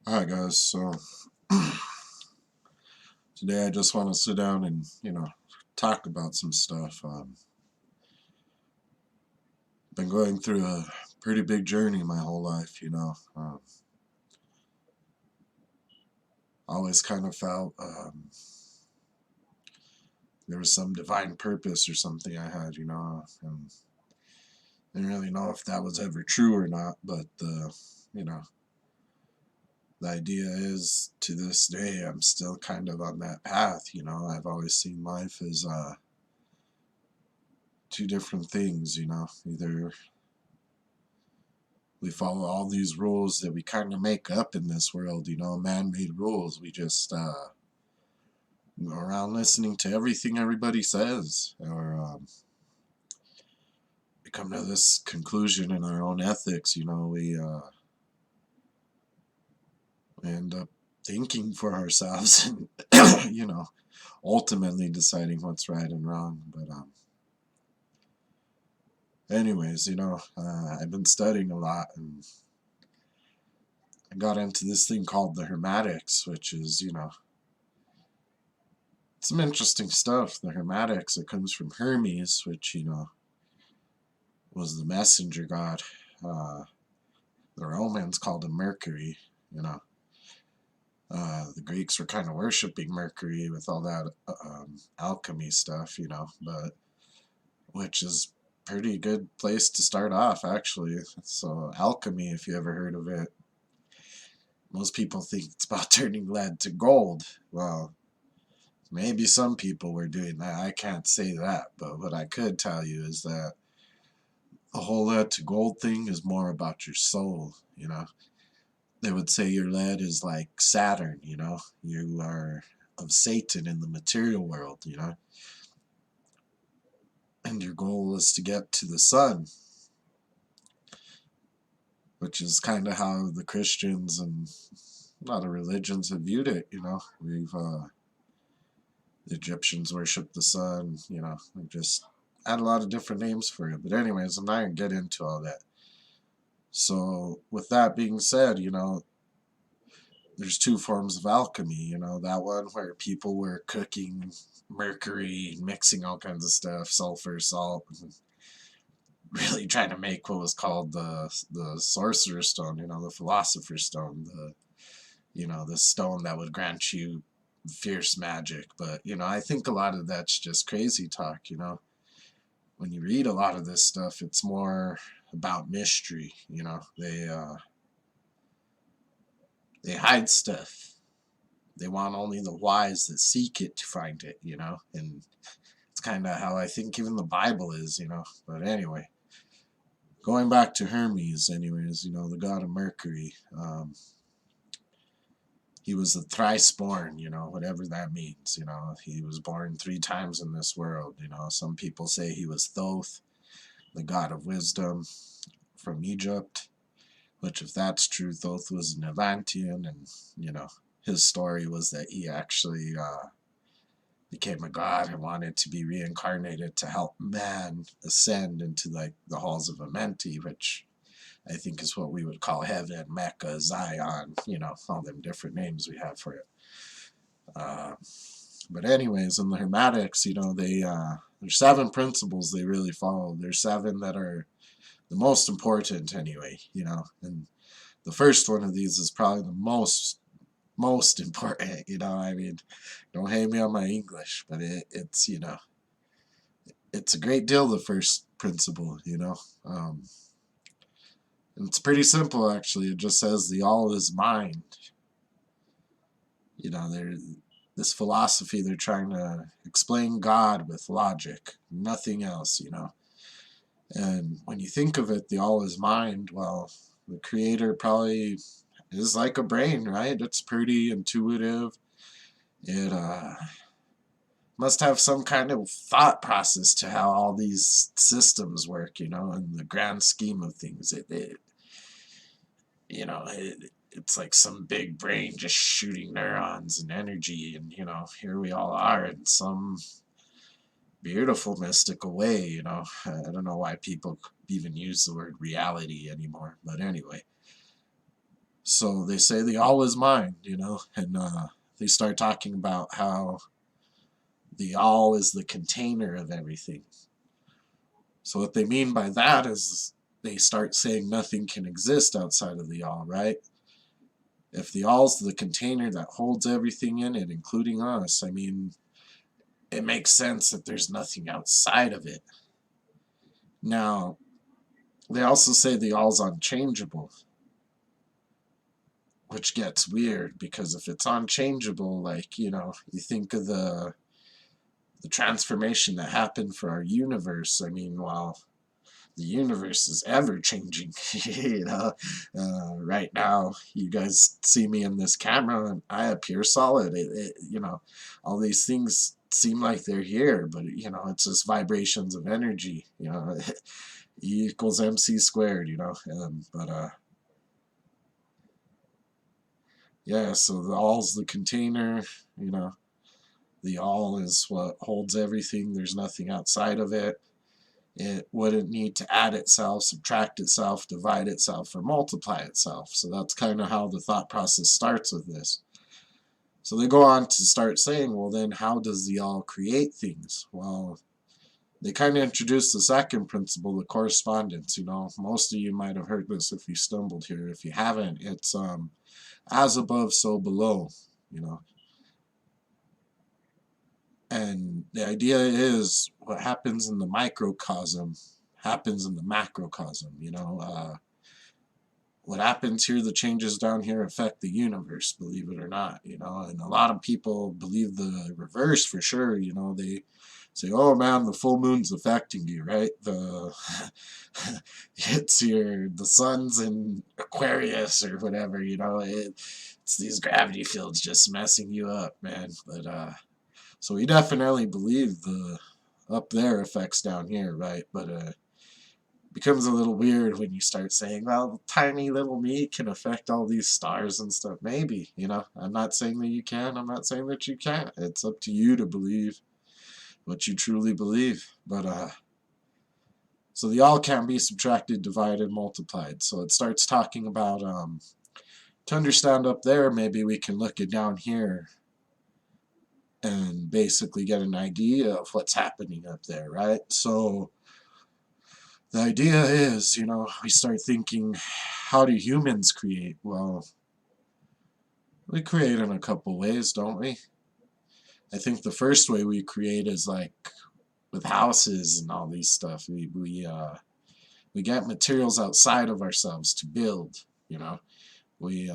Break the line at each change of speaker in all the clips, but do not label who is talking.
Alright guys, so today I just want to sit down and, talk about some stuff. Been going through a pretty big journey my whole life. Always kind of felt there was some divine purpose or something I had, and didn't really know if that was ever true or not, but, you know, the idea is to this day I'm still kind of on that path. I've always seen life as, two different things. Either we follow all these rules that we kind of make up in this world, man-made rules. We just go around listening to everything everybody says, or we come to this conclusion in our own ethics. We end up thinking for ourselves and ultimately deciding what's right and wrong. But anyways, I've been studying a lot, and I got into this thing called the Hermetics, which is some interesting stuff. The Hermetics, it comes from Hermes, which was the messenger god. Uh, the Romans called him Mercury. The Greeks were kind of worshiping Mercury with all that alchemy stuff, but which is pretty good place to start off, actually. So alchemy, if you ever heard of it, most people think it's about turning lead to gold. Well, maybe some people were doing that. I can't say that, but what I could tell you is that the whole lead to gold thing is more about your soul. They would say your lead is like Saturn. You are of Satan in the material world. And your goal is to get to the sun, which is kind of how the Christians and a lot of religions have viewed it. The Egyptians worship the sun. They just had a lot of different names for it. But anyways, I'm not going to get into all that. So with that being said, there's two forms of alchemy. That one where people were cooking mercury, mixing all kinds of stuff, sulfur, salt, and really trying to make what was called the sorcerer's stone, the philosopher's stone, the stone that would grant you fierce magic. But I think a lot of that's just crazy talk. When you read a lot of this stuff, it's more about mystery. They hide stuff. They want only the wise that seek it to find it. And it's kind of how I think even the Bible is. But anyway, going back to Hermes, anyways, the god of Mercury. He was the thrice-born, whatever that means. He was born three times in this world. Some people say he was Thoth, the god of wisdom from Egypt, which if that's true, Thoth was an Atlantean, and his story was that he actually became a god and wanted to be reincarnated to help man ascend into like the halls of Amenti, which I think is what we would call heaven, Mecca, Zion, all them different names we have for it. Uh, but anyways, in the Hermetics, there's seven principles they really follow. There's seven that are the most important anyway. And the first one of these is probably the most important. I mean, don't hate me on my English, but it's a great deal, the first principle. And it's pretty simple, actually. It just says the all is mind. They're this philosophy, they're trying to explain God with logic, nothing else. And when you think of it, the all is mind, well, the creator probably is like a brain, right? It's pretty intuitive. It must have some kind of thought process to how all these systems work, in the grand scheme of things. It's like some big brain just shooting neurons and energy, and here we all are in some beautiful mystical way. I don't know why people even use the word reality anymore, but anyway, So they say the all is mind, and they start talking about how the all is the container of everything. So what they mean by that is they start saying nothing can exist outside of the all, right? If the all's the container that holds everything in it, including us, I mean, it makes sense that there's nothing outside of it. Now, they also say the all's unchangeable, which gets weird because if it's unchangeable, like, you think of the transformation that happened for our universe. I mean, well, the universe is ever changing. Right now, you guys see me in this camera and I appear solid. All these things seem like they're here, but it's just vibrations of energy. E equals MC squared. But yeah. So the all's the container. The all is what holds everything. There's nothing outside of it. It wouldn't need to add itself, subtract itself, divide itself, or multiply itself. So that's kind of how the thought process starts with this. So they go on to start saying, well, then how does the all create things? Well, they kind of introduce the second principle, the correspondence. Most of you might have heard this if you stumbled here. If you haven't, it's as above, so below. And the idea is what happens in the microcosm happens in the macrocosm. What happens here, the changes down here affect the universe, believe it or not. And a lot of people believe the reverse for sure. They say, oh man, the full moon's affecting you, right? The sun's in Aquarius or whatever. It's these gravity fields just messing you up, man. But so we definitely believe the up there affects down here, right? But it becomes a little weird when you start saying, well, tiny little me can affect all these stars and stuff. Maybe, I'm not saying that you can. I'm not saying that you can't. It's up to you to believe what you truly believe. But so the all can be subtracted, divided, multiplied. So it starts talking about to understand up there, maybe we can look at down here and basically get an idea of what's happening up there, right? So the idea is, we start thinking, how do humans create? Well, we create in a couple ways, don't we? I think the first way we create is like with houses and all these stuff. We get materials outside of ourselves to build. We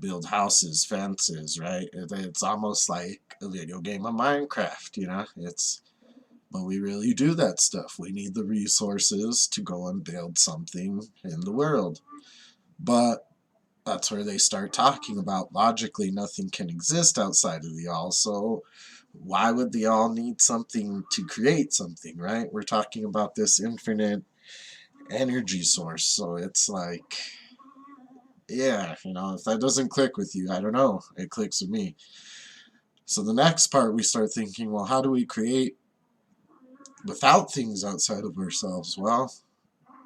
build houses, fences, right? It's almost like a video game of Minecraft. But we really do that stuff. We need the resources to go and build something in the world. But that's where they start talking about logically nothing can exist outside of the all. So why would the all need something to create something, right? We're talking about this infinite energy source. So it's like, yeah, if that doesn't click with you, I don't know. It clicks with me. So the next part, we start thinking, well, how do we create without things outside of ourselves? Well,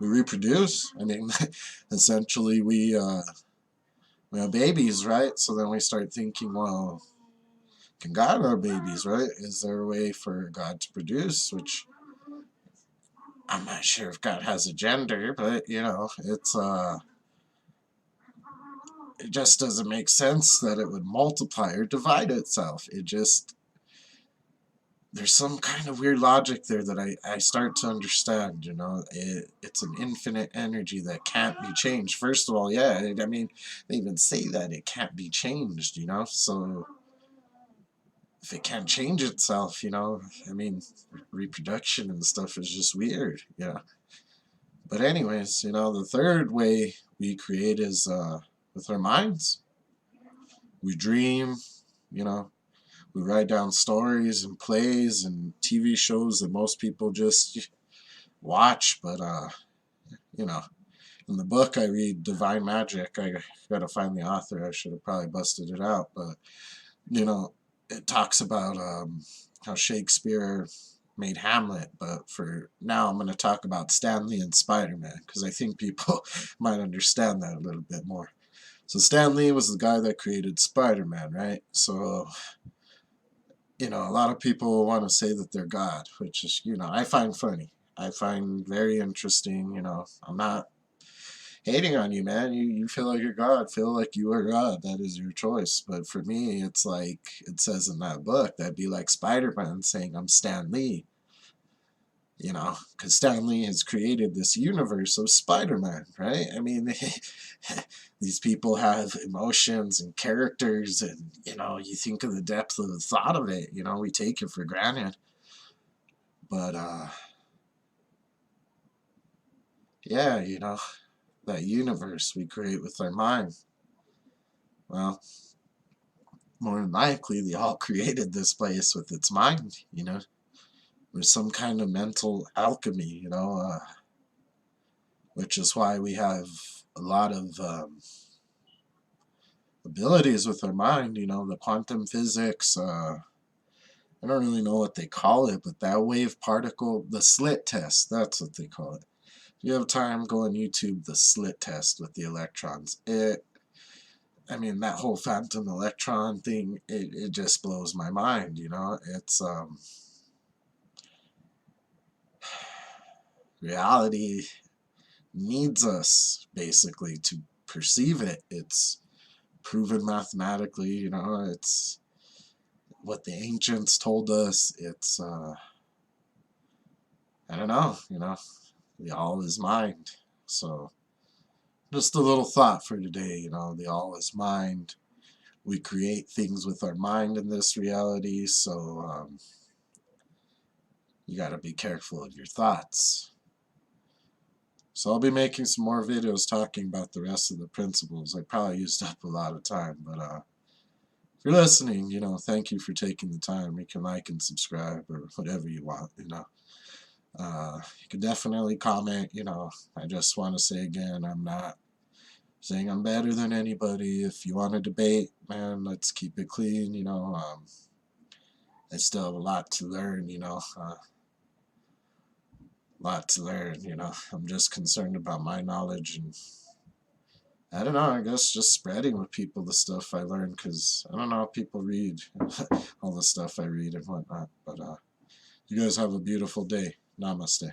we reproduce. I mean, essentially we have babies, right? So then we start thinking, well, can God have babies, right? Is there a way for God to produce? Which I'm not sure if God has a gender, but it just doesn't make sense that it would multiply or divide itself. There's some kind of weird logic there that I start to understand. It's an infinite energy that can't be changed. First of all, yeah, I mean, they even say that it can't be changed. So if it can't change itself, I mean, reproduction and stuff is just weird. But anyways, the third way we create is with our minds. We dream. We write down stories and plays and TV shows that most people just watch. But in the book I read, Divine Magic, I gotta find the author. I should have probably busted it out, but it talks about how Shakespeare made Hamlet, but for now I'm going to talk about Stan Lee and Spider-Man because I think people might understand that a little bit more. So Stan Lee was the guy that created Spider-Man, right? So, a lot of people want to say that they're God, which is, I find funny. I find very interesting. I'm not hating on you, man. You feel like you're God, feel like you are God. That is your choice. But for me, it's like it says in that book, that'd be like Spider-Man saying, I'm Stan Lee. Because Stan Lee has created this universe of Spider-Man, right? I mean, these people have emotions and characters, and, you think of the depth of the thought of it, we take it for granted. But, yeah, that universe we create with our mind. Well, more than likely, they all created this place with its mind. There's some kind of mental alchemy, which is why we have a lot of abilities with our mind, the quantum physics. I don't really know what they call it, but that wave particle, the slit test, that's what they call it. If you have time, go on YouTube, the slit test with the electrons. That whole phantom electron thing, it just blows my mind. It's, reality needs us, basically, to perceive it. It's proven mathematically, it's what the ancients told us. It's, I don't know, the all is mind. So, just a little thought for today, the all is mind. We create things with our mind in this reality, so you got to be careful of your thoughts. So I'll be making some more videos talking about the rest of the principles. I probably used up a lot of time, but if you're listening, thank you for taking the time. You can like and subscribe or whatever you want. You can definitely comment. I just want to say again, I'm not saying I'm better than anybody. If you want to debate, man, let's keep it clean. I still have a lot to learn. Lot to learn. I'm just concerned about my knowledge, and I don't know, I guess just spreading with people the stuff I learned, because I don't know if people read all the stuff I read and whatnot. But you guys have a beautiful day. Namaste.